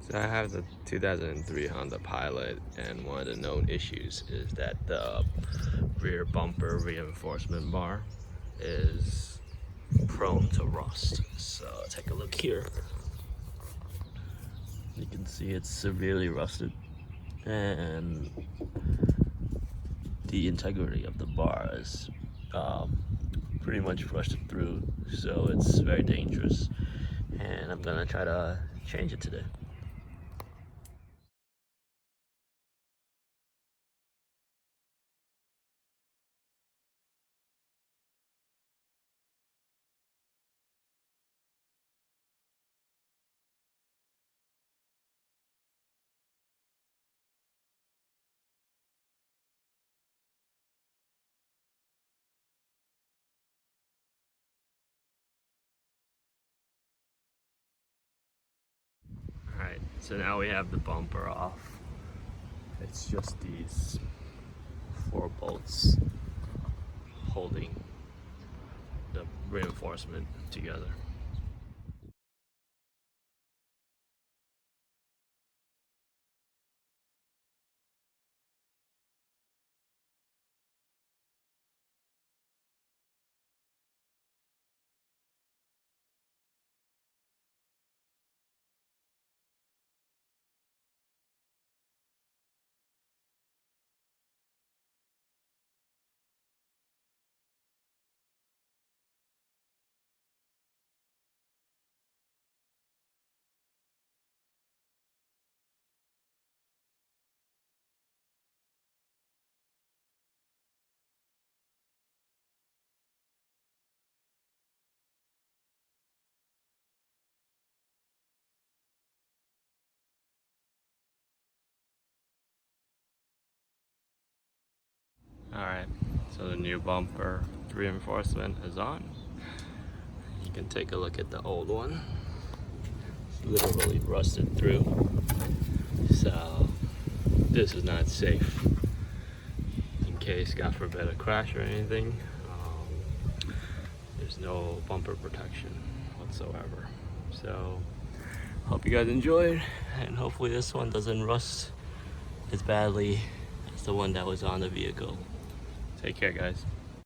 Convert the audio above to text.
So I have the 2003 Honda Pilot, and one of the known issues is that the rear bumper reinforcement bar is prone to rust. So take a look here. You can see it's severely rusted, and the integrity of the bar is pretty much rusted through, so it's very dangerous, and I'm gonna try to change it today. Alright, so now we have the bumper off. It's just these 4 bolts holding the reinforcement together. Alright, so the new bumper reinforcement is on. You can take a look at the old one. It's literally rusted through. So this is not safe. In case, God forbid, a crash or anything, there's no bumper protection whatsoever. So hope you guys enjoyed, and hopefully this one doesn't rust as badly as the one that was on the vehicle. Take care, guys.